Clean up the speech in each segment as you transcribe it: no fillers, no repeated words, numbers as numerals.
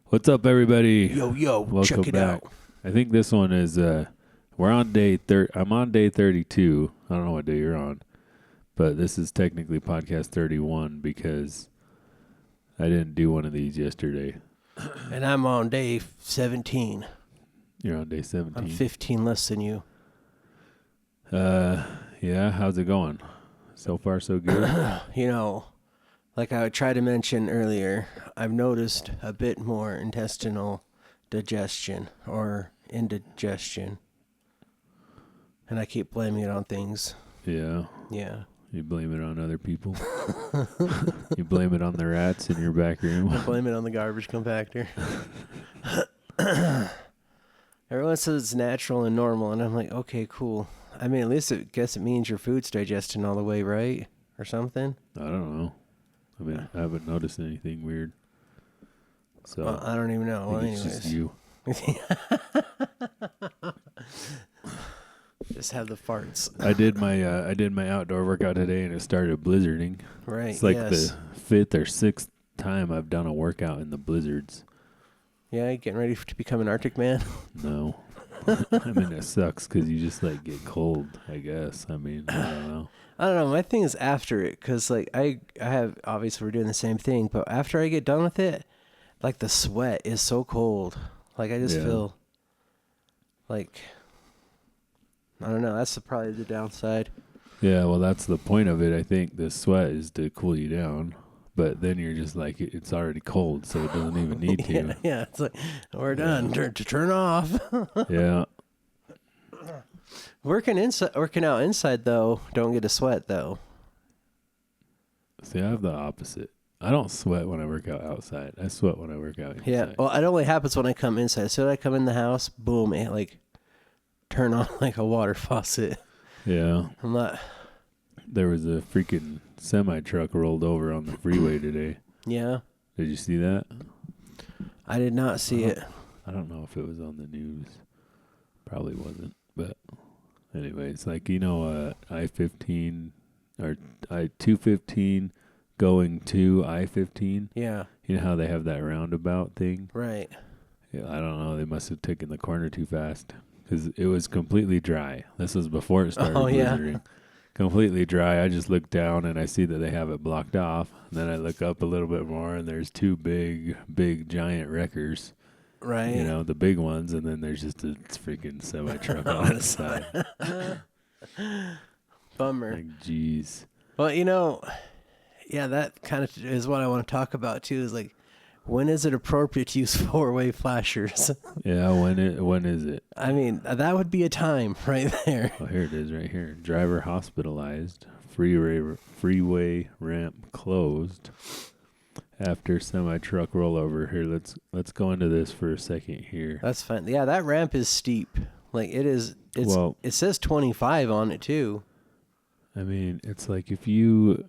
What's up, everybody? Yo, Welcome check it back. out. I think this one is we're on day I'm on day 32. I don't know what day you're on, but this is technically podcast 31 because I didn't do one of these yesterday. And I'm on day 17. You're on day 17. I'm 15 less than you. Yeah. How's it going? So far, so good. Like I tried to mention earlier, I've noticed a bit more intestinal digestion or indigestion. And I keep blaming it on things. Yeah. Yeah. You blame it on other people. You blame it on the rats in your back room. I blame it on the garbage compactor. Everyone says it's natural and normal, and I'm like, okay, cool. I mean, at least I guess it means your food's digesting all the way, right? Or something? I don't know. I mean, I haven't noticed anything weird. So Well, I don't even know. Well, it's anyways. just you. Just have the farts. I did my outdoor workout today, and it started blizzarding. Right. It's like yes. the 5th or 6th time I've done a workout in the blizzards. Yeah, getting ready to become an Arctic man. No, I mean it sucks because you just like get cold. I guess. I mean I don't know. I don't know. My thing is after it, because like I have, obviously we're doing the same thing, but after I get done with it, like the sweat is so cold. Like I just feel like, I don't know. That's probably the downside. Yeah, well that's the point of it. I think the sweat is to cool you down, but then you're just like it's already cold, so it doesn't even need to. Yeah. It's like we're done. Turn off. Yeah. Working out inside though, don't get a sweat though. See, I have the opposite. I don't sweat when I work out outside. I sweat when I work out inside. Yeah, well, it only happens when I come inside. As soon as I come in the house, boom, it like turn on like a water faucet. Yeah. I'm not. There was a freaking semi-truck rolled over on the freeway today. Yeah. Did you see that? I did not see it. I don't know if it was on the news. Probably wasn't. But anyway, it's like, I-15 or I-215 going to I-15. Yeah. You know how they have that roundabout thing? Right. Yeah, I don't know. They must have taken the corner too fast because it was completely dry. This was before it started blizzarding. Yeah. Completely dry. I just looked down and I see that they have it blocked off. And then I look up a little bit more and there's two big giant wreckers. Right. You know, the big ones. And then there's just a freaking semi-truck on the side. Bummer. Like, jeez. Well, yeah, that kind of is what I want to talk about too, is like, when is it appropriate to use four-way flashers? Yeah, when is it? I mean, that would be a time right there. Oh, here it is right here. Driver hospitalized. Freeway ramp closed after semi-truck rollover. Here, let's go into this for a second here. That's fine. Yeah, that ramp is steep. Like it says 25 on it too. I mean, it's like if you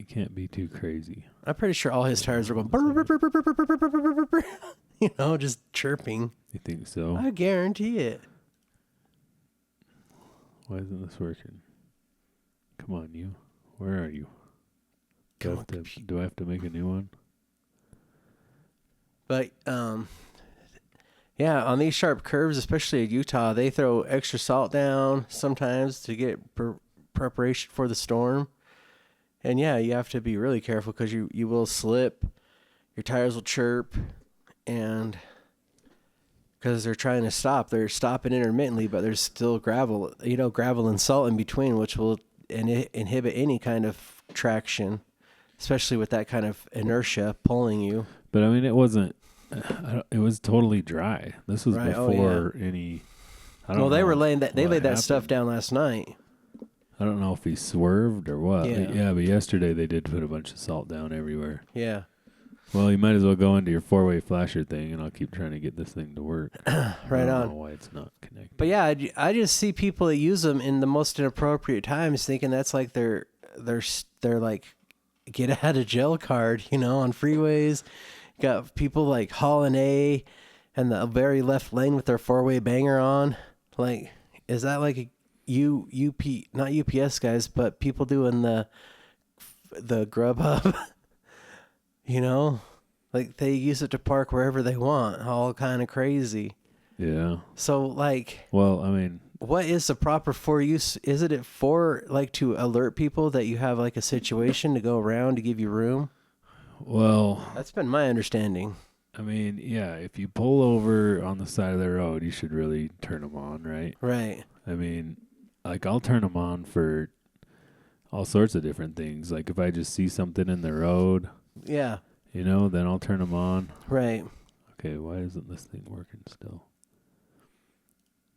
can't be too crazy. I'm pretty sure all his tires are going, just chirping. You think so? I guarantee it. Why isn't this working? Come on, you. Where are you? Do I have to make a new one? But, yeah, on these sharp curves, especially in Utah, they throw extra salt down sometimes to get preparation for the storm. And yeah, you have to be really careful because you will slip, your tires will chirp, and because they're trying to stop, they're stopping intermittently, but there's still gravel and salt in between, which will inhibit any kind of traction, especially with that kind of inertia pulling you. But I mean, it wasn't. It was totally dry. This was before any. They laid that stuff down last night. I don't know if he swerved or what. Yeah, but yesterday they did put a bunch of salt down everywhere. Yeah. Well, you might as well go into your four-way flasher thing, and I'll keep trying to get this thing to work. Right I don't on. know why it's not connected. But yeah, I just see people that use them in the most inappropriate times, thinking that's like their like get out of jail card, on freeways. Got people like hauling A and the very left lane with their four-way banger on. Like, is that like not UPS guys, but people doing the Grubhub, Like they use it to park wherever they want. All kind of crazy. Yeah. So like, well, I mean, what is the proper for use? Is it for like to alert people that you have like a situation to go around to give you room? Well, That's been my understanding. I mean, yeah, if you pull over on the side of the road, you should really turn them on, right? Right. I mean, like I'll turn them on for all sorts of different things. Like if I just see something in the road, Yeah. then I'll turn them on. Right. Okay, why isn't this thing working still?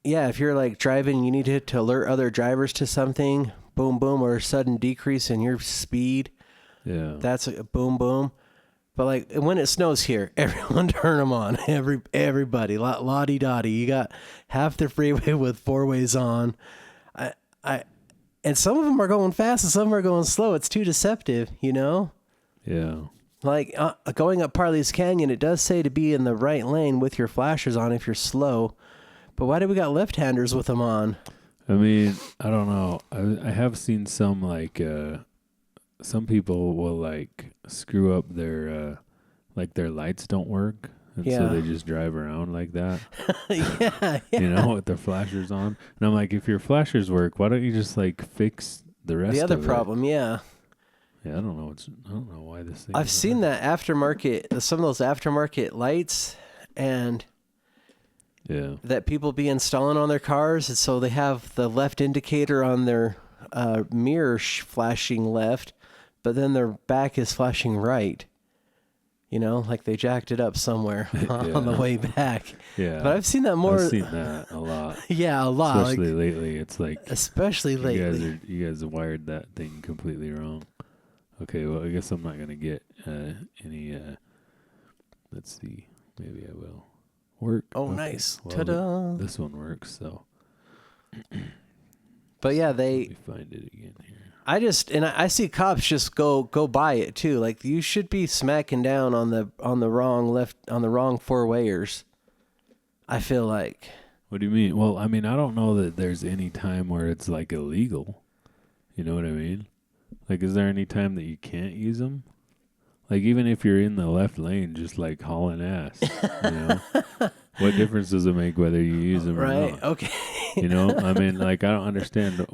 Yeah, if you're like driving, you need to alert other drivers to something, boom, boom, or a sudden decrease in your speed. Yeah. That's a boom, boom. But like when it snows here, everyone turn them on. Everybody, lottie dottie. You got half the freeway with four ways on. And some of them are going fast and some of them are going slow. It's too deceptive, Yeah. Like going up Parley's Canyon, it does say to be in the right lane with your flashers on if you're slow. But why do we got left-handers with them on? I mean, I don't know. I have seen some like some people will like screw up their like their lights don't work, and so they just drive around like that. Yeah. With their flashers on. And I'm like, if your flashers work, why don't you just like fix the rest? The other of problem, Yeah, I don't know why this thing. I've seen that aftermarket, some of those aftermarket lights, and that people be installing on their cars, and so they have the left indicator on their mirror flashing left, but then their back is flashing right. Like they jacked it up somewhere on the way back. Yeah. But I've seen that more. I've seen that a lot. Yeah, a lot. Especially lately. It's like. Especially lately. You guys wired that thing completely wrong. Okay, well, I guess I'm not going to get any. Let's see. Maybe I will. Work. Oh, okay. nice. Well, Ta-da. This one works, so. But yeah, Let me find it again here. I see cops just go by it too. Like you should be smacking down on the wrong four-wayers. I feel like. What do you mean? Well, I mean, I don't know that there's any time where it's like illegal. You know what I mean? Like, is there any time that you can't use them? Like, even if you're in the left lane, just like hauling ass, What difference does it make whether you use them or not? Right. Okay. I mean, like, I don't understand.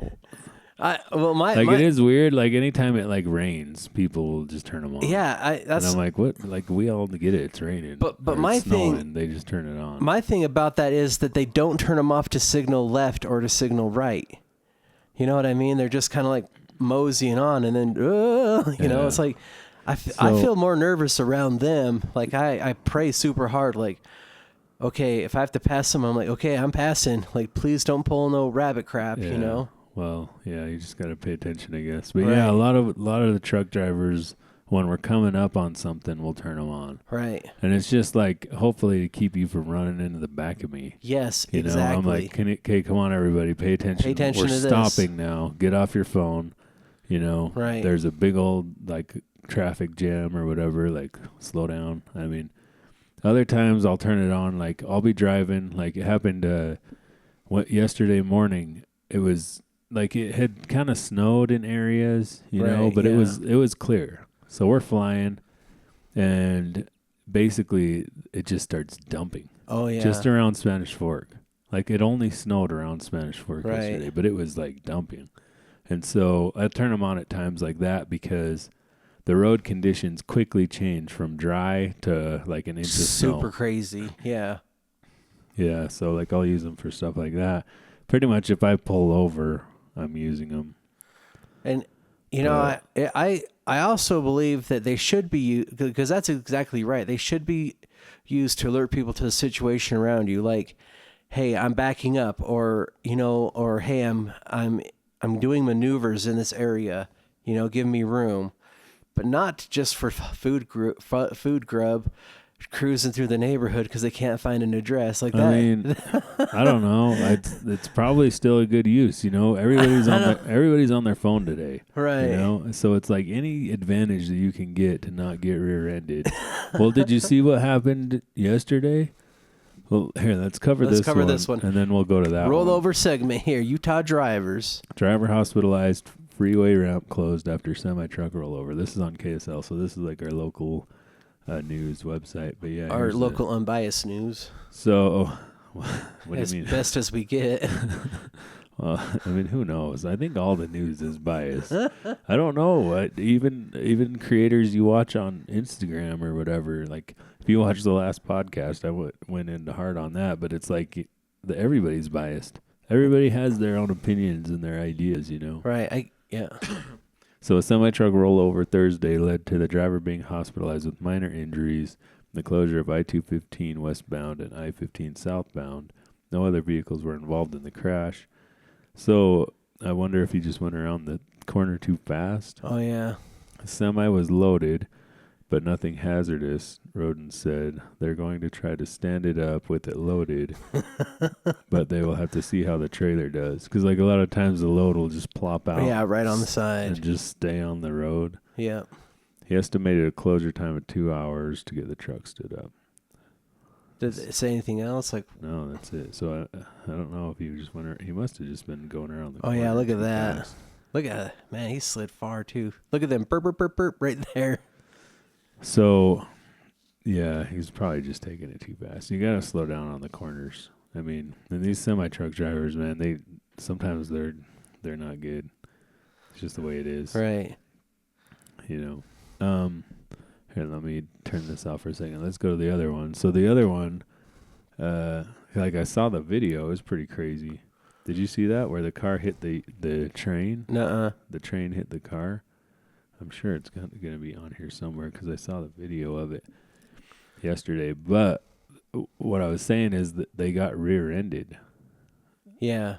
It is weird. Like, anytime it like rains, people will just turn them on. Yeah, and I'm like, what? Like, we all get it. It's raining. But my it's snowing, thing, they just turn it on. My thing about that is that they don't turn them off to signal left or to signal right. You know what I mean? They're just kind of like moseying on, and then it's like I feel more nervous around them. Like I pray super hard. Like, okay, if I have to pass them, I'm like, okay, I'm passing. Like, please don't pull no rabbit crap. Yeah. Well, yeah, you just got to pay attention, I guess. But yeah, a lot of the truck drivers, when we're coming up on something, will turn them on. Right. And it's just like, hopefully to keep you from running into the back of me. Yes, exactly. I'm like, okay, come on, everybody, pay attention. Pay attention to this. We're stopping now. Get off your phone. Right. There's a big old like traffic jam or whatever. Like, slow down. I mean, other times I'll turn it on. Like, I'll be driving. Like, it happened yesterday morning. It was like it had kind of snowed in areas, but it was clear. So we're flying, and basically it just starts dumping. Oh yeah. Just around Spanish Fork. Like, it only snowed around Spanish Fork yesterday, but it was like dumping. And so I turn them on at times like that because the road conditions quickly change from dry to like an inch of snow. Super crazy. Yeah. Yeah. So like I'll use them for stuff like that. Pretty much if I pull over, I'm using them. And, I also believe that they should be used, because that's exactly right. They should be used to alert people to the situation around you. Like, hey, I'm backing up, or hey, I'm doing maneuvers in this area, give me room, but not just for food grub cruising through the neighborhood because they can't find an address like that. I mean, I don't know. It's probably still a good use. Everybody's on their phone today, right? So it's like any advantage that you can get to not get rear-ended. Well, did you see what happened yesterday? Well, here, let's cover this one, and then we'll go to that rollover segment here. Utah drivers. Driver hospitalized. Freeway ramp closed after semi-truck rollover. This is on KSL, so this is like our local news website. But yeah, our local unbiased news. So, what do as you mean? Best as we get. Well, I mean, who knows? I think all the news is biased. I don't know what even creators you watch on Instagram or whatever. Like, if you watch the last podcast, I went into hard on that, but it's like everybody's biased. Everybody has their own opinions and their ideas, you know. Right. Yeah. So a semi-truck rollover Thursday led to the driver being hospitalized with minor injuries, the closure of I-215 westbound and I-15 southbound. No other vehicles were involved in the crash. So I wonder if he just went around the corner too fast. Oh, yeah. The semi was loaded, but nothing hazardous, Roden said. They're going to try to stand it up with it loaded, but they will have to see how the trailer does. Because, like, a lot of times the load will just plop out. Yeah, right on the side. And just stay on the road. Yeah. He estimated a closure time of 2 hours to get the truck stood up. Did it say anything else? Like, no, that's it. So I don't know if he just went. He must have just been going around the. Oh yeah, look at that. Fast. Look at that. Man, he slid far too. Look at them burp burp burp burp right there. So, yeah, he's probably just taking it too fast. You got to slow down on the corners. I mean, and these semi truck drivers, man, sometimes they're not good. It's just the way it is, right? You know. Here, let me turn this off for a second. Let's go to the other one. So the other one, like I saw the video, it was pretty crazy. Did you see that where the car hit the train? Nuh-uh. The train hit the car. I'm sure it's going to be on here somewhere because I saw the video of it yesterday. But what I was saying is that they got rear-ended. Yeah.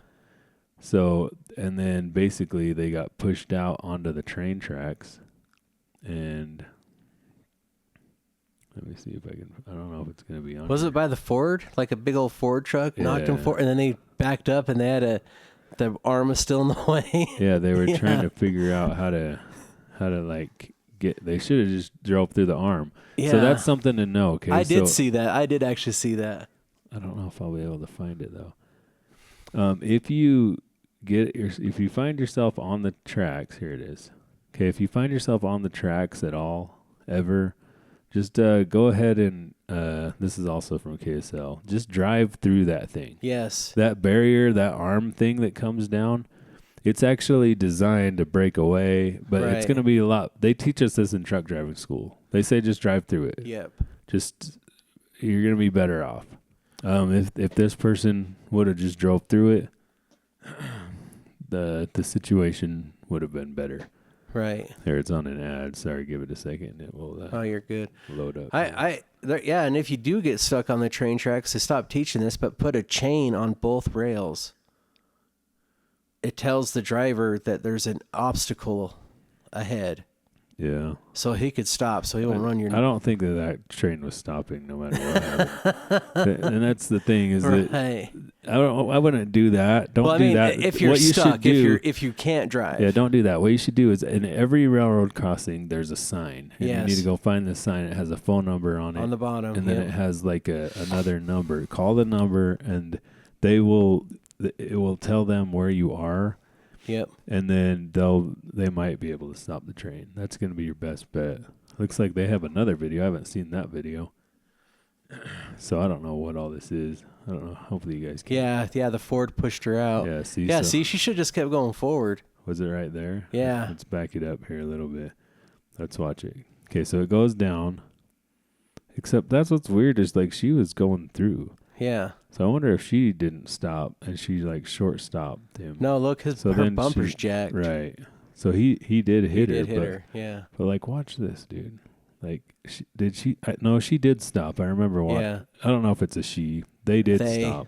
So, and then basically they got pushed out onto the train tracks and... Let me see if I can. I don't know if it's going to be on. Was it by the Ford? Like a big old Ford truck knocked them forward, and then they backed up, and they had the arm was still in the way. Yeah, they were trying to figure out how to like get. They should have just drove through the arm. Yeah. So that's something to know. Okay, I did see that. I did actually see that. I don't know if I'll be able to find it though. If you find yourself on the tracks, here it is. Okay, if you find yourself on the tracks at all, ever. Just go ahead and, this is also from KSL, just drive through that thing. Yes. That barrier, that arm thing that comes down, it's actually designed to break away, but it's going to be a lot. They teach us this in truck driving school. They say just drive through it. Yep. Just, you're going to be better off. If this person would have just drove through it, the situation would have been better. Right. There, it's on an ad. Sorry, give it a second. It will. Oh, you're good. Load up. Yeah, and if you do get stuck on the train tracks, they stop teaching this, but put a chain on both rails. It tells the driver that there's an obstacle ahead. Yeah. So he could stop, so he won't run your... I don't think that train was stopping no matter what happened. And that's the thing is that I wouldn't do that. Don't do that. If you're stuck, if you can't drive. Yeah, don't do that. What you should do is in every railroad crossing, there's a sign. And you need to go find the sign. It has a phone number on it. On the bottom. And then it has like another number. Call the number and it will tell them where you are. Yep. And then they might be able to stop the train. That's going to be your best bet. Looks like they have another video. I haven't seen that video. So I don't know what all this is. I don't know. Hopefully you guys can. Yeah, the Ford pushed her out. Yeah, see, she should have just kept going forward. Was it right there? Yeah. Let's back it up here a little bit. Let's watch it. Okay, so it goes down. Except that's what's weird is like she was going through. Yeah. So I wonder if she didn't stop and she like short stopped him. No, look, her bumper's jacked. Right. So he did hit her. Yeah. But like, watch this, dude. Like, no, she did stop. I remember one. Yeah. I don't know if it's a she. They did stop.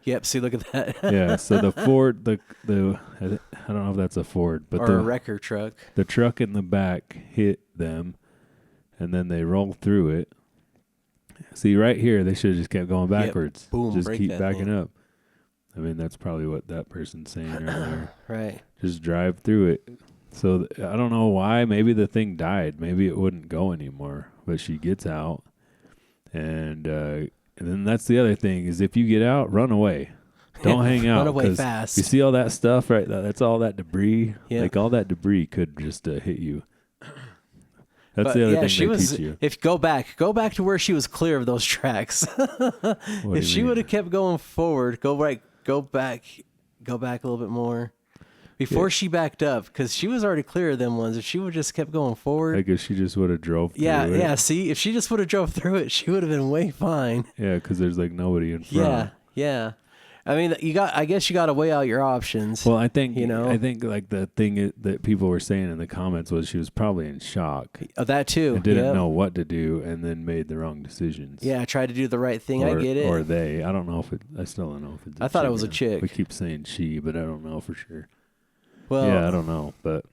Yep. See, look at that. Yeah. So the Ford, I don't know if that's a Ford, but a wrecker truck. The truck in the back hit them, and then they rolled through it. See, right here, they should have just kept going backwards. Yep. Boom, just keep backing up. I mean, that's probably what that person's saying right there. Right. Just drive through it. So I don't know why. Maybe the thing died. Maybe it wouldn't go anymore. But she gets out. And then that's the other thing is if you get out, run away. Don't hang out. Run away fast. You see all that stuff, right? That's all that debris. Yep. Like all that debris could just hit you. That's the other thing they teach you. If go back to where she was clear of those tracks. If she would have kept going forward, go back a little bit more before she backed up, because she was already clear of them ones. If she would just kept going forward, I guess she just would have drove through it. Yeah. See, if she just would have drove through it, she would have been way fine. Yeah, because there's like nobody in front. Yeah. I mean, I guess you got to weigh out your options. Well, I think like the thing that people were saying in the comments was she was probably in shock. Oh, that too. And didn't know what to do, and then made the wrong decisions. Yeah, tried to do the right thing. I get it. Or they. I don't know if it. I still don't know if it's. I thought it was a chick. We keep saying she, but I don't know for sure. Well, yeah, I don't know, but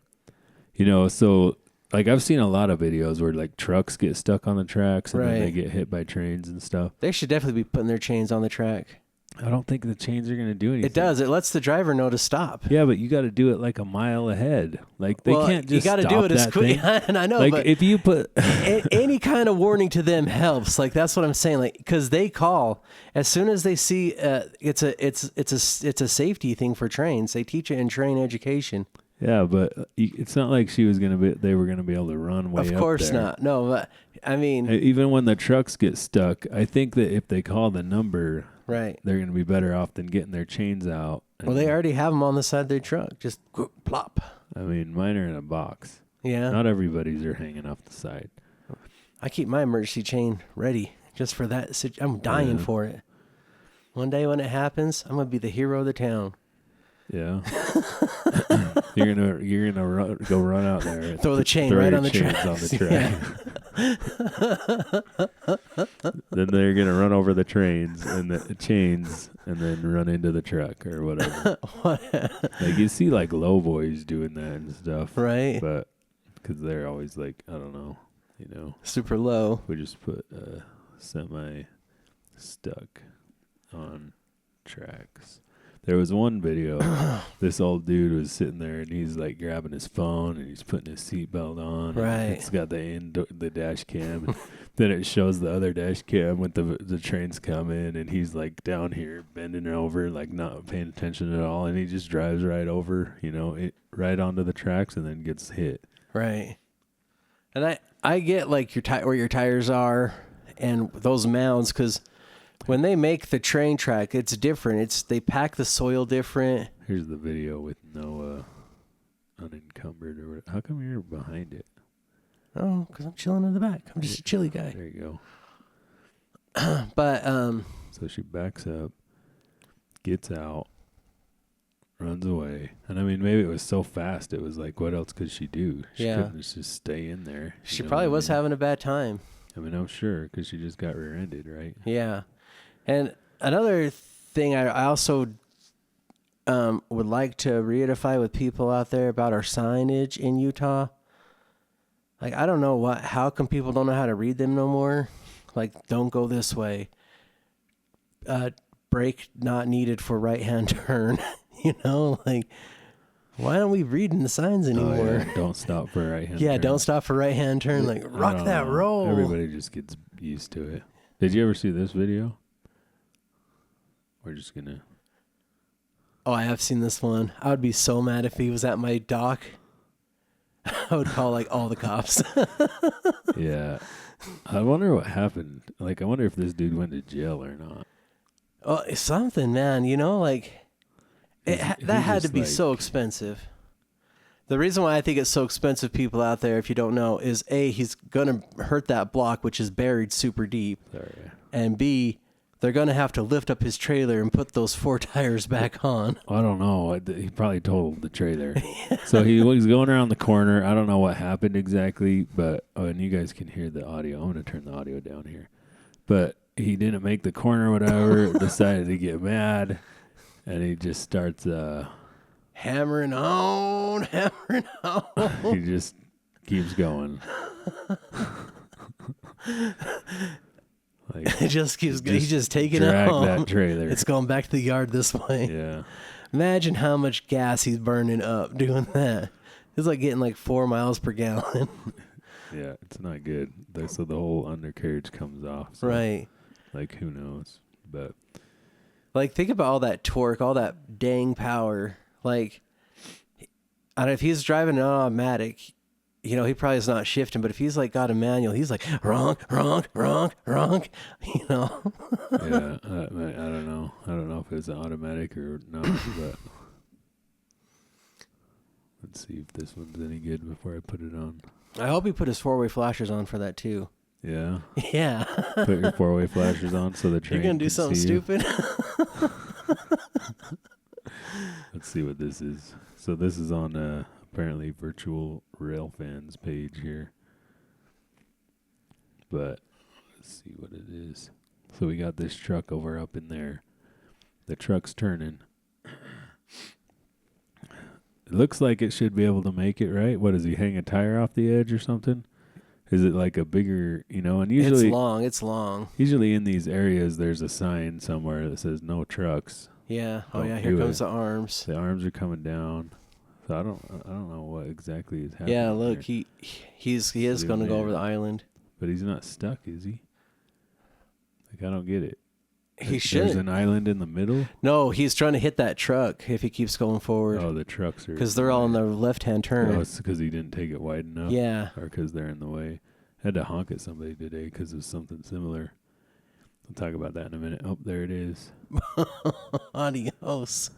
so like I've seen a lot of videos where like trucks get stuck on the tracks and then they get hit by trains and stuff. They should definitely be putting their chains on the track. I don't think the chains are going to do anything. It does. It lets the driver know to stop. Yeah, but you got to do it like a mile ahead. Like they can't just stop that thing. You got to do it as quick. And I know, like but if you put any kind of warning to them helps. Like that's what I'm saying. Like because they call as soon as they see it's a safety thing for trains. They teach it in train education. Yeah, but it's not like they were gonna be able to run way up there. Of course not. No, but I mean, even when the trucks get stuck, I think that if they call the number, right, they're gonna be better off than getting their chains out. Well, they already have them on the side of their truck. Just plop. I mean, mine are in a box. Yeah. Not everybody's are hanging off the side. I keep my emergency chain ready just for that. I'm dying for it. One day when it happens, I'm gonna be the hero of the town. Yeah. You're gonna go run out there. Throw the chain right on the track. Then they're gonna run over the trains and the chains, and then run into the truck or whatever. Like you see, like low boys doing that and stuff, right? But because they're always like, I don't know, super low. We just put semi stuck on tracks. There was one video, this old dude was sitting there and he's like grabbing his phone and he's putting his seatbelt on. Right. It's got the dash cam. And then it shows the other dash cam with the trains coming, and he's like down here bending over, like not paying attention at all. And he just drives right over, right onto the tracks and then gets hit. Right. And I get like where your tires are and those mounds, because when they make the train track, it's different. They pack the soil different. Here's the video with no unencumbered. How come you're behind it? Oh, because I'm chilling in the back. I'm just a chilly guy. There you go. But so she backs up, gets out, runs away. And I mean, maybe it was so fast. It was like, what else could she do? She couldn't just stay in there. She probably was having a bad time. I mean, I'm sure, because she just got rear-ended, right? Yeah. And another thing I also would like to reedify with people out there about our signage in Utah. Like, I don't know how come people don't know how to read them no more? Like, don't go this way. Brake not needed for right-hand turn. Like, why aren't we reading the signs anymore? Oh, yeah. Don't stop for a right-hand turn. Yeah, don't stop for right-hand turn. Like, rock that roll. Everybody just gets used to it. Did you ever see this video? We're just going to... Oh, I have seen this one. I would be so mad if he was at my dock. I would call, like, all the cops. Yeah. I wonder what happened. Like, I wonder if this dude went to jail or not. Oh, it's something, man. That had to be so expensive. The reason why I think it's so expensive, people out there, if you don't know, is A, he's going to hurt that block, which is buried super deep. Sorry. And B, they're going to have to lift up his trailer and put those 4 tires back on. I don't know. He probably totaled the trailer. So he was going around the corner. I don't know what happened exactly, but and you guys can hear the audio. I'm going to turn the audio down here. But he didn't make the corner or whatever, decided to get mad, and he just starts... hammering on. He just keeps going. Like, it just keeps going. He's just taking it drag home. That trailer. It's going back to the yard this way. Yeah. Imagine how much gas he's burning up doing that. It's like getting like 4 miles per gallon. Yeah, it's not good. So the whole undercarriage comes off. So, right. Like, who knows? But like, think about all that torque, all that dang power. Like, I don't know, if he's driving an automatic, you know, he probably is not shifting, but if he's like got a manual, he's like, wrong, you know? Yeah, I don't know. I don't know if it's automatic or not, but let's see if this one's any good before I put it on. I hope he put his 4-way flashers on for that too. Yeah? Yeah. Put your 4-way flashers on so the train You're going to do something stupid? Let's see what this is. So this is on apparently Virtual Railfans page here. But let's see what it is. So we got this truck over up in there. The truck's turning. It looks like it should be able to make it, right? What, does he hang a tire off the edge or something? Is it like a bigger, you know, and usually... It's long. Usually in these areas, there's a sign somewhere that says no trucks. Yeah. Oh, yeah, here comes the arms. The arms are coming down. So I don't know what exactly is happening. Yeah, look, here. he is going to go over the island. But he's not stuck, is he? Like, I don't get it. He should. There's an island in the middle? No, he's trying to hit that truck if he keeps going forward. Oh, the trucks are... Because they're all in the left-hand turn. Oh, it's because he didn't take it wide enough? Yeah. Or because they're in the way. I had to honk at somebody today because of something similar. We'll talk about that in a minute. Oh, there it is. Adios.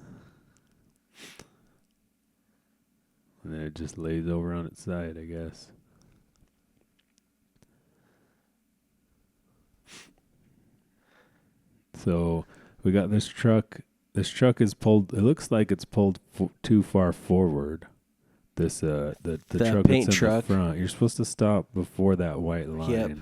And then it just lays over on its side, I guess. So we got this truck. This truck is pulled. It looks like it's pulled too far forward. This the truck paint that's in truck. the front. You're supposed to stop before that white line. Yep.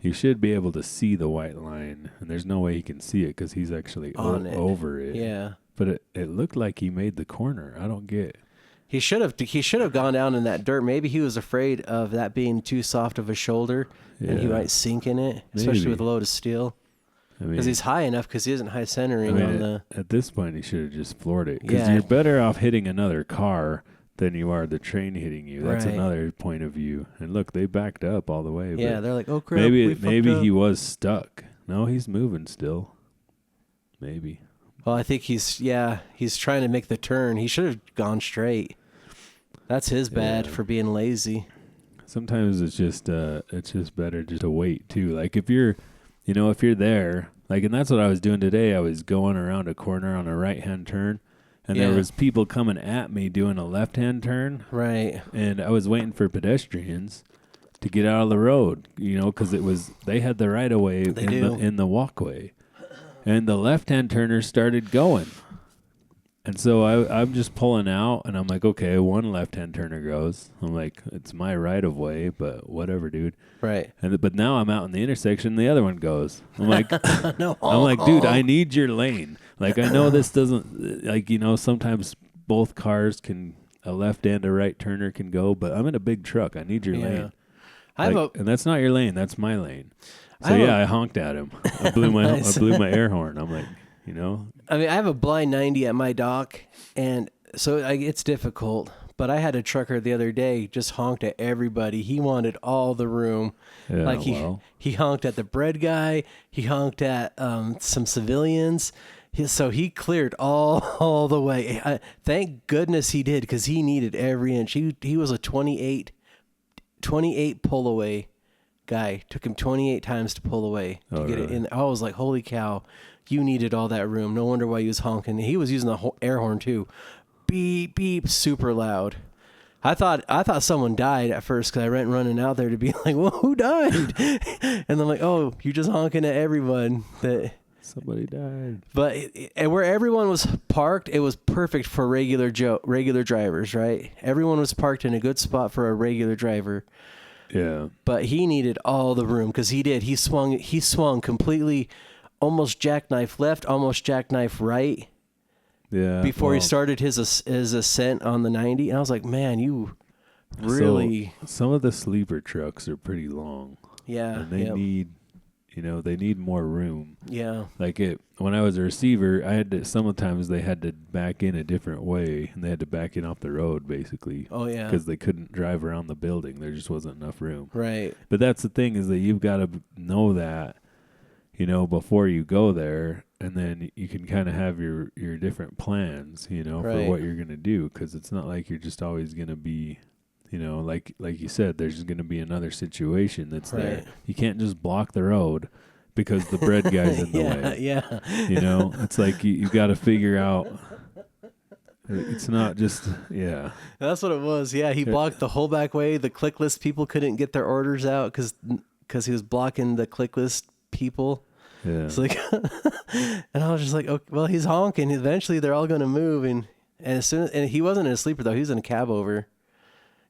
You should be able to see the white line, and there's no way he can see it because he's actually over it. Yeah. But it looked like he made the corner. I don't get. He should have gone down in that dirt. Maybe he was afraid of that being too soft of a shoulder, and he might sink in it, especially with a load of steel. Because he's high enough, because he isn't high centering on the... At this point, he should have just floored it. Because you're better off hitting another car than you are the train hitting you. That's another point of view. And look, they backed up all the way. Yeah, they're like, oh, crap, maybe he was stuck. No, he's moving still. Maybe. Well, I think he's trying to make the turn. He should have gone straight. That's his bad for being lazy. Sometimes it's just better just to wait, too. Like, if you're there, like, and that's what I was doing today. I was going around a corner on a right-hand turn, and there was people coming at me doing a left-hand turn. Right. And I was waiting for pedestrians to get out of the road, because they had the right-of-way in the walkway. And the left-hand turners started going. And so I'm just pulling out, and I'm like, okay, one left-hand turner goes. I'm like, it's my right-of-way, but whatever, dude. Right. But now I'm out in the intersection, and the other one goes. I'm like, dude, I need your lane. Like, I know this doesn't, like, sometimes both cars a left and a right turner can go, but I'm in a big truck. I need your lane. And that's not your lane. That's my lane. So, I honked at him. I blew my air horn. I'm like, I mean, I have a blind 90 at my dock, and so it's difficult. But I had a trucker the other day just honked at everybody. He wanted all the room. Yeah, he honked at the bread guy. He honked at some civilians. So he cleared all the way. Thank goodness he did, because he needed every inch. He was a 28 pull away guy. Took him 28 times to pull away to get it in. I was like, holy cow, you needed all that room. No wonder why he was honking. He was using the air horn too. Beep, beep, super loud. I thought someone died at first, because I went running out there to be like, well, who died? And I'm like, oh, you're just honking at everyone. Somebody died. But where everyone was parked, it was perfect for regular drivers, right? Everyone was parked in a good spot for a regular driver. Yeah. But he needed all the room, because he did. He swung completely, almost jackknife left, almost jackknife right. Yeah. Before he started his ascent on the 90. And I was like, man, you really... So some of the sleeper trucks are pretty long. Yeah. And they need more room. Yeah. Like when I was a receiver, sometimes they had to back in a different way, and they had to back in off the road, basically. Oh, yeah. Because they couldn't drive around the building. There just wasn't enough room. Right. But that's the thing, is that you've got to know that, before you go there, and then you can kind of have your different plans, for what you're going to do, because it's not like you're just always going to be, you know, like you said, there's going to be another situation that's Right. there. You can't just block the road because the bread guy's in the way. Yeah. You know, it's like you got to figure out. It's not just, yeah. That's what it was. Yeah, he blocked the whole back way. The click list people couldn't get their orders out because he was blocking the click list people. Yeah. It's like, and I was just like, okay, well, he's honking. Eventually, they're all going to move, and he wasn't in a sleeper though. He was in a cab over.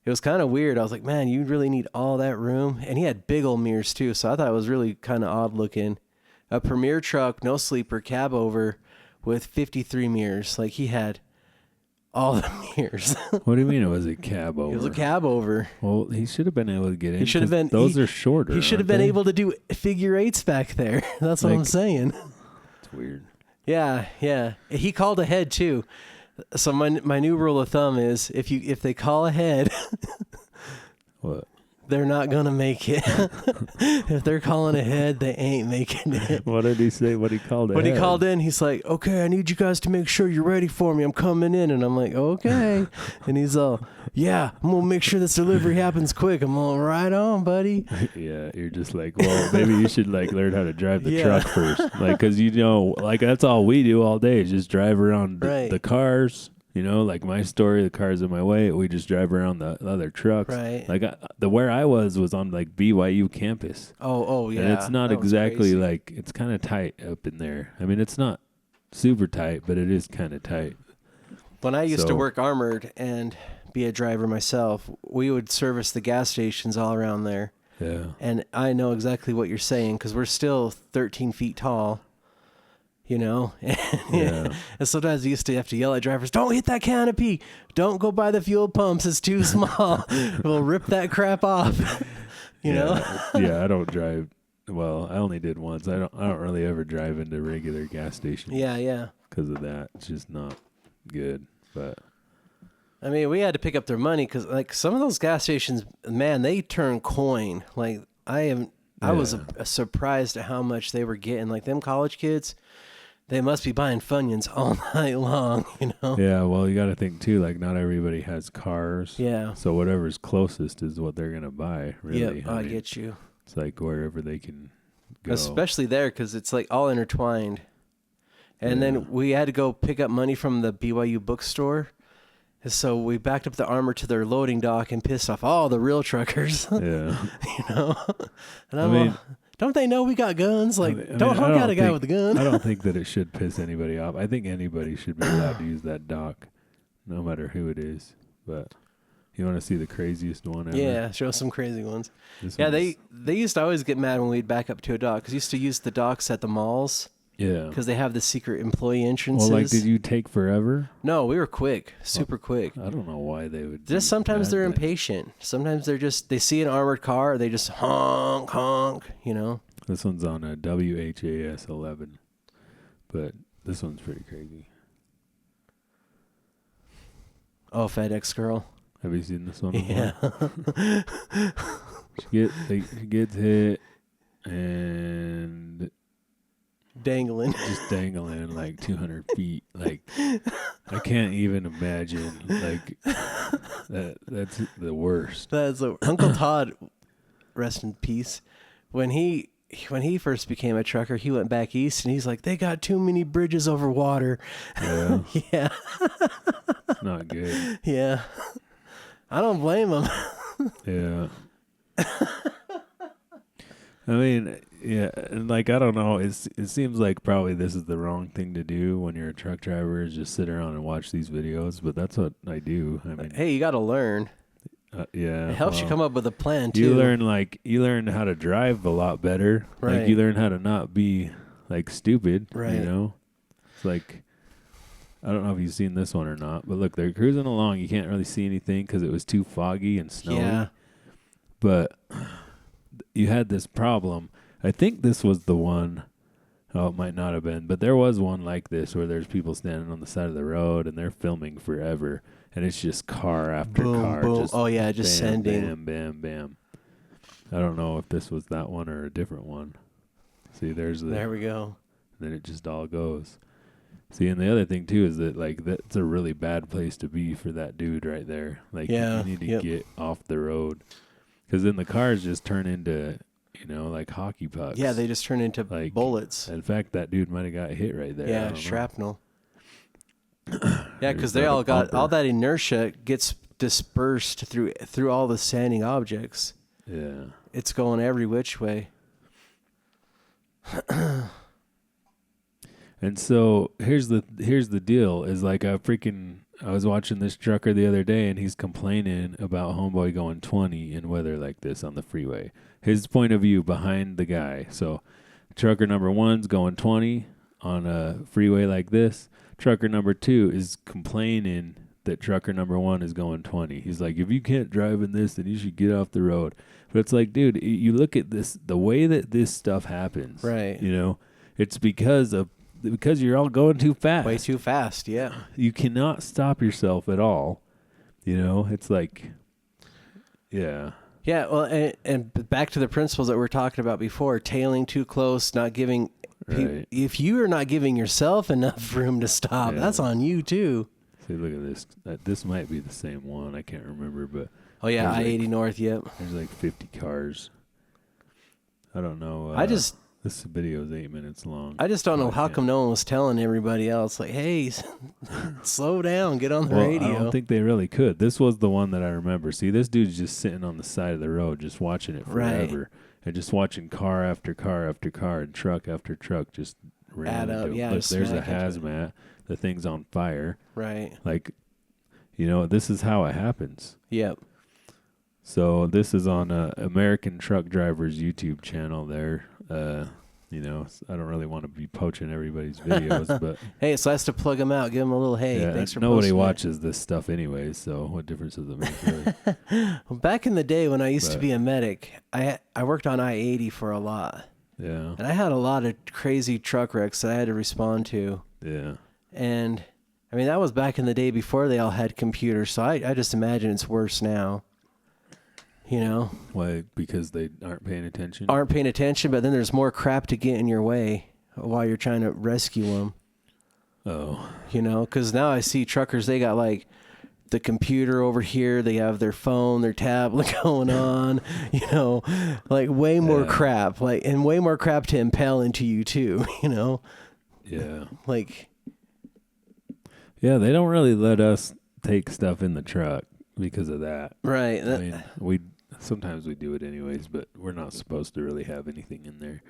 It was kind of weird. I was like, man, you really need all that room, and he had big old mirrors too. So I thought it was really kind of odd looking. A Premier truck, no sleeper, cab over, with 53 mirrors. Like he had all the mirrors. What do you mean it was a cab over? It was a cab over. Well, he should have been able to get in. He should have been. Those are shorter. He should have been able to do figure eights back there. That's what I'm saying. It's weird. Yeah. He called ahead too. So my new rule of thumb is if they call ahead, What? they're not gonna make it. If they're calling ahead, they ain't making it. What did he say? What he called ahead? When he called in, he's like, "Okay, I need you guys to make sure you're ready for me. I'm coming in." And I'm like, "Okay." And he's all, "Yeah, I'm gonna make sure this delivery happens quick." I'm all, "Right on, buddy." Yeah, you're just like, well, maybe you should like learn how to drive the truck first, like, because you know, like that's all we do all day is just drive around the cars. You know, like my story, the car's in my way. We just drive around the other trucks. Right. Like where I was on like BYU campus. Oh yeah. And it's not exactly like, it's kind of tight up in there. I mean, it's not super tight, but it is kind of tight. When I used to work armored and be a driver myself, we would service the gas stations all around there. Yeah. And I know exactly what you're saying because we're still 13 feet tall. You know, Yeah. And sometimes I used to have to yell at drivers, "Don't hit that canopy! Don't go by the fuel pumps; it's too small. We'll rip that crap off." You know? Yeah, I don't drive. Well, I only did once. I don't really ever drive into regular gas stations. Yeah. Because of that, it's just not good. But I mean, we had to pick up their money because, like, some of those gas stations, man, they turn coin. Like, I was surprised at how much they were getting. Like them college kids. They must be buying Funyuns all night long, you know? Yeah, well, you got to think, too, like, not everybody has cars. Yeah. So whatever's closest is what they're going to buy, really. Yep, I get you. It's like wherever they can go. Especially there, because it's, like, all intertwined. And then we had to go pick up money from the BYU bookstore. So we backed up the armor to their loading dock and pissed off all the real truckers. Yeah. You know? And I mean... Don't they know we got guns? Like, don't honk out a guy with a gun. I don't think that it should piss anybody off. I think anybody should be allowed to use that dock, no matter who it is. But you want to see the craziest one ever? Yeah, show some crazy ones. They used to always get mad when we'd back up to a dock because used to use the docks at the malls. Yeah. Because they have the secret employee entrances. Well, like, did you take forever? No, we were quick, super quick. I don't know why they would. Just sometimes they're impatient. Sometimes they see an armored car, they just honk, honk, you know. This one's on a WHAS 11, but this one's pretty crazy. Oh, FedEx girl. Have you seen this one? Yeah. She gets hit and dangling like 200 feet. Like, I can't even imagine. Like, that's the worst. Uncle Todd, rest in peace. When he first became a trucker, he went back east and he's like, they got too many bridges over water. Yeah. Yeah. Not good. Yeah. I don't blame him. Yeah. I mean, yeah, and like, I don't know, it seems like probably this is the wrong thing to do when you're a truck driver, is just sit around and watch these videos, but that's what I do. I mean, hey, you got to learn. Yeah. It helps you come up with a plan, too. You learn how to drive a lot better. Right. Like, you learn how to not be, like, stupid, right. You know? It's like, I don't know if you've seen this one or not, but look, they're cruising along. You can't really see anything because it was too foggy and snowy. Yeah. But you had this problem. I think this was the one. Oh, it might not have been, but there was one like this where there's people standing on the side of the road and they're filming forever, and it's just car after car. Boom. Just just bam, sending. Bam, bam, bam. I don't know if this was that one or a different one. See, there we go. Then it just all goes. See, and the other thing too is that like that's a really bad place to be for that dude right there. Like you need to get off the road, because then the cars just turn into, like hockey pucks. Yeah, they just turn into like bullets. In fact, that dude might have got hit right there. Yeah, shrapnel. Yeah, because they all got all that inertia gets dispersed through all the standing objects. Yeah, it's going every which way. And so here's the deal is like I was watching this trucker the other day, and he's complaining about homeboy going 20 in weather like this on the freeway. His point of view behind the guy. So trucker number 1's going 20 on a freeway like this. Trucker number 2 is complaining that trucker number 1 is going 20. He's like, if you can't drive in this, then you should get off the road. But it's like, dude, you look at this, the way that this stuff happens. Right. It's because you're all going too fast. Way too fast, yeah. You cannot stop yourself at all. It's like, yeah. Yeah, well, and back to the principles that we were talking about before, tailing too close, not giving... Right. If you are not giving yourself enough room to stop, that's on you too. See, look at this. This might be the same one. I can't remember, but... Oh, yeah, I-80 North, yep. There's like 50 cars. I don't know. This video is 8 minutes long. I just don't know how come no one was telling everybody else, like, hey, slow down, get on the radio. I don't think they really could. This was the one that I remember. See, this dude's just sitting on the side of the road, just watching it forever. Right. And just watching car after car after car and truck after truck just ran into him. Look, there's a hazmat. The thing's on fire. Right. Like, this is how it happens. Yep. So this is on American Truck Drivers YouTube channel there. I don't really want to be poaching everybody's videos, but... Hey, it's nice to plug them out. Give them a little, thanks for nobody watches this stuff anyway, so what difference does it make, really? Well, back in the day when I used to be a medic, I worked on I-80 for a lot. Yeah. And I had a lot of crazy truck wrecks that I had to respond to. Yeah. And, that was back in the day before they all had computers, so I just imagine it's worse now. Why? Because they aren't paying attention? Aren't paying attention, but then there's more crap to get in your way while you're trying to rescue them. Oh. Because now I see truckers, they got like the computer over here, they have their phone, their tablet going on, like way more crap, and way more crap to impel into you too, Yeah. Like. Yeah, they don't really let us take stuff in the truck because of that. Right. Sometimes we do it anyways, but we're not supposed to really have anything in there.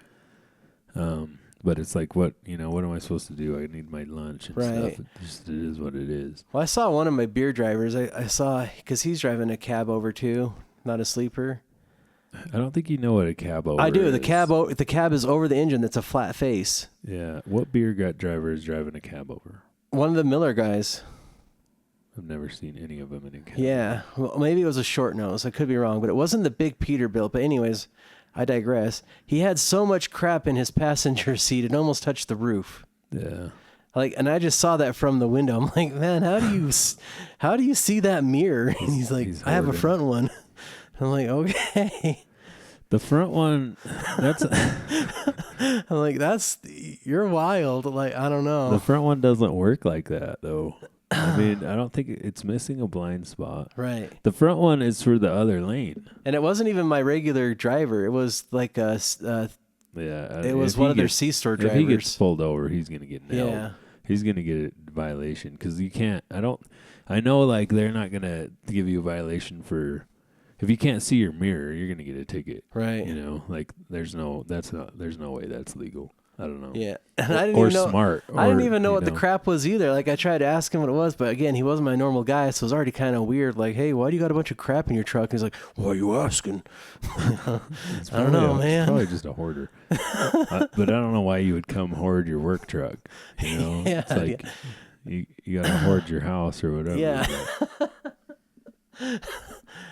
But it's like, what am I supposed to do? I need my lunch and stuff. It is what it is. Well, I saw one of my beer drivers. I saw, because he's driving a cab over too, not a sleeper. I don't think you know what a cab over is. I do. The cab is over the engine. That's a flat face. Yeah. What beer gut driver is driving a cab over? One of the Miller guys. I've never seen any of them in a cab. Yeah. Well, maybe it was a short nose. I could be wrong, but it wasn't the big Peterbilt. But anyways, I digress. He had so much crap in his passenger seat, it almost touched the roof. Yeah. And I just saw that from the window. I'm like, man, how do you see that mirror? And he's like, I have a front one. I'm like, okay. The front one, that's... I'm like, you're wild. Like, I don't know. The front one doesn't work like that, though. I don't think it's missing a blind spot. Right. The front one is for the other lane. And it wasn't even my regular driver. It was like it was one of their C-store drivers. If he gets pulled over, he's going to get nailed. Yeah. He's going to get a violation because you can't, I know like they're not going to give you a violation for, if you can't see your mirror, you're going to get a ticket. Right. There's no way that's legal. I don't know. Yeah. And I didn't even know what the crap was either. Like, I tried to ask him what it was, but again, he wasn't my normal guy, so it was already kind of weird. Like, hey, why do you got a bunch of crap in your truck? And he's like, why are you asking? I don't know, man. It's probably just a hoarder. But I don't know why you would come hoard your work truck. Yeah, it's like you got to hoard your house or whatever. Yeah.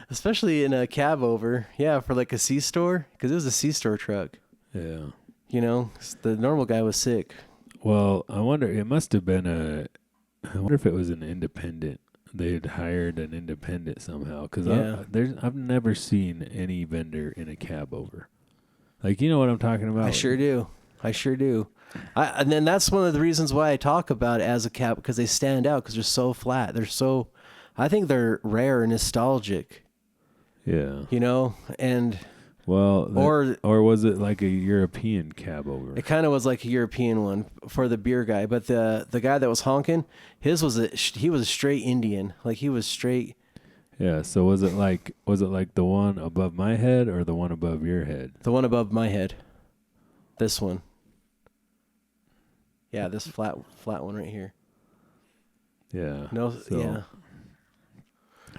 Especially in a cab over. Yeah, for like a C-store, because it was a C-store truck. Yeah. The normal guy was sick. Well, I wonder, it must have been I wonder if it was an independent. They had hired an independent somehow. Because I've never seen any vendor in a cab over. Like, you know what I'm talking about? I sure do. And then that's one of the reasons why I talk about it as a cab, because they stand out because they're so flat. I think they're rare and nostalgic. Yeah. You know, and well, or was it like a European cab over? It kind of was like a European one for the beer guy, but the guy that was honking, he was a straight Indian, like he was straight. Yeah. So was it like the one above my head or the one above your head? The one above my head. This one. Yeah, this flat one right here. Yeah. No. So, yeah.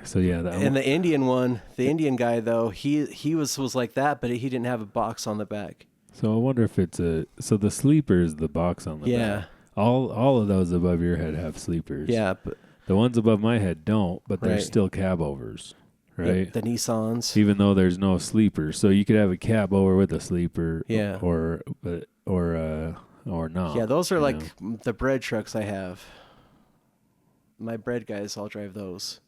So yeah, and the Indian one, the Indian guy though, he was like that, but he didn't have a box on the back. So I wonder if it's so the sleeper is the box on the back. All of those above your head have sleepers. Yeah, but the ones above my head don't, but they're right. still cab overs, right? The Nissans. Even though there's no sleeper, so you could have a cab over with a sleeper. Yeah. Or not. Yeah, those are like the bread trucks I have. My bread guys all drive those.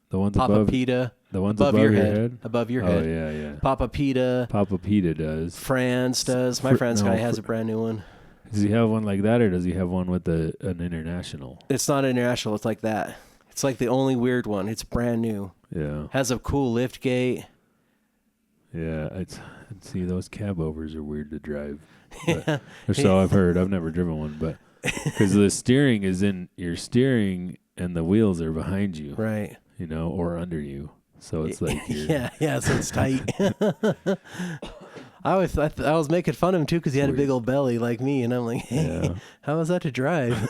The ones Papa above Pita. The ones above your head? Above your head. Oh, yeah. Papa Pita. Papa Pita does. Franz does. My Franz guy has a brand new one. Does he have one like that, or does he have one with an international? It's not international. It's like that. It's like the only weird one. It's brand new. Yeah. Has a cool lift gate. Yeah. See, those cab overs are weird to drive. But, or so I've heard. I've never driven one, but because the steering is in your steering and the wheels are behind you. Right. You know, or under you. So it's like yeah, so it's tight. I was making fun of him too because he had a big old belly like me, and I'm like, hey, how was that to drive?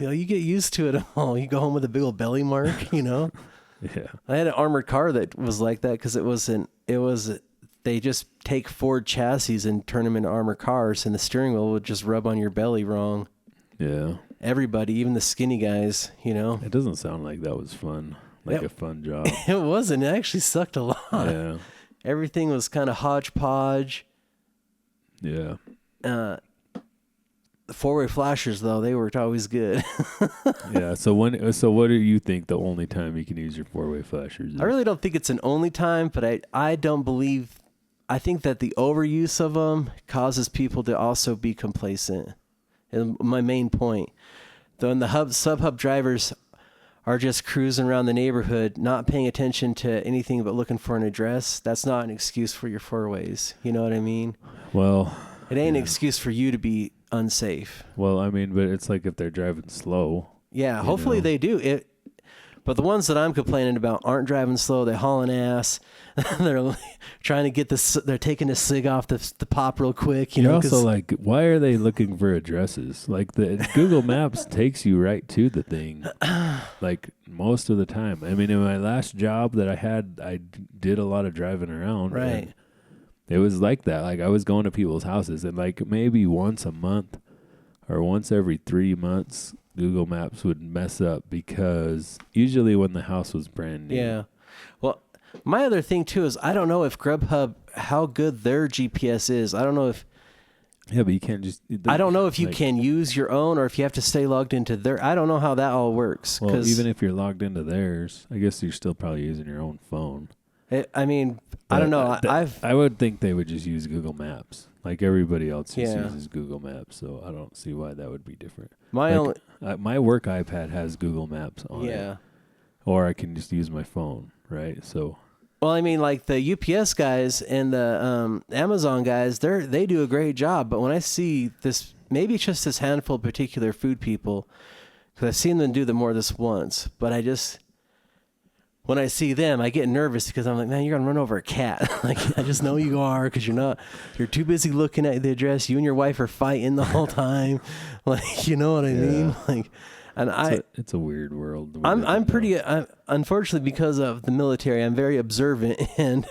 You get used to it all. You go home with a big old belly mark, you know. Yeah. I had an armored car that was like that because they just take Ford chassis and turn them into armored cars, and the steering wheel would just rub on your belly wrong. Yeah. Everybody, even the skinny guys, you know. It doesn't sound like that was fun. Like a fun job. It wasn't. It actually sucked a lot. Yeah. Everything was kind of hodgepodge. Yeah. The four-way flashers, though, they worked always good. Yeah. So what do you think the only time you can use your four-way flashers is? I really don't think it's an only time, but I don't believe. I think that the overuse of them causes people to also be complacent. And my main point, though, and the sub-hub drivers are just cruising around the neighborhood, not paying attention to anything but looking for an address. That's not an excuse for your four-ways. You know what I mean? Well, it ain't an excuse for you to be unsafe. Well, I mean, but it's like if they're driving slow. Yeah, hopefully they do. But the ones that I'm complaining about aren't driving slow. They're hauling ass. They're trying to get this. They're taking the cig off the pop real quick. You're also like, why are they looking for addresses? Like the Google Maps takes you right to the thing. Like most of the time. I mean, in my last job that I had, I did a lot of driving around. Right. It was like that. Like I was going to people's houses, and like maybe once a month or once every 3 months, Google Maps would mess up because usually when the house was brand new. Yeah. Well, my other thing too is I don't know if Grubhub, how good their GPS is. I don't know if. Yeah, but you can't just. I don't know if you can use your own or if you have to stay logged into their. I don't know how that all works. Well, even if you're logged into theirs, I guess you're still probably using your own phone. I mean, I don't know. I would think they would just use Google Maps. Like everybody else just uses Google Maps, so I don't see why that would be different. My work iPad has Google Maps on it. Or I can just use my phone, right? So. Well, I mean, like the UPS guys and the Amazon guys, they do a great job. But when I see this, maybe it's just this handful of particular food people, because I've seen them do more this once. But when I see them, I get nervous because I'm like, man, you're gonna run over a cat. Like I just know you are because you're too busy looking at the address. You and your wife are fighting the whole time. Like you know what I mean? Like. And it's a weird world. I'm unfortunately because of the military, I'm very observant, and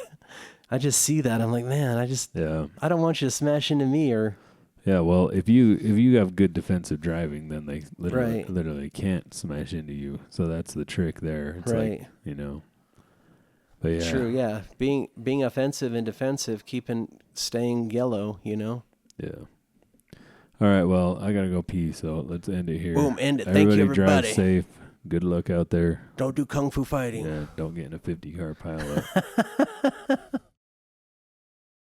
I just see that. I'm like, man, I don't want you to smash into me or. Yeah, well, if you have good defensive driving, then they literally can't smash into you. So that's the trick there. It's like, you know. But yeah. True, yeah. Being offensive and defensive, staying yellow, you know. Yeah. All right, well, I got to go pee, so let's end it here. Boom, end it. Thank you, everybody. Drive safe. Good luck out there. Don't do kung fu fighting. Yeah, don't get in a 50-car pileup.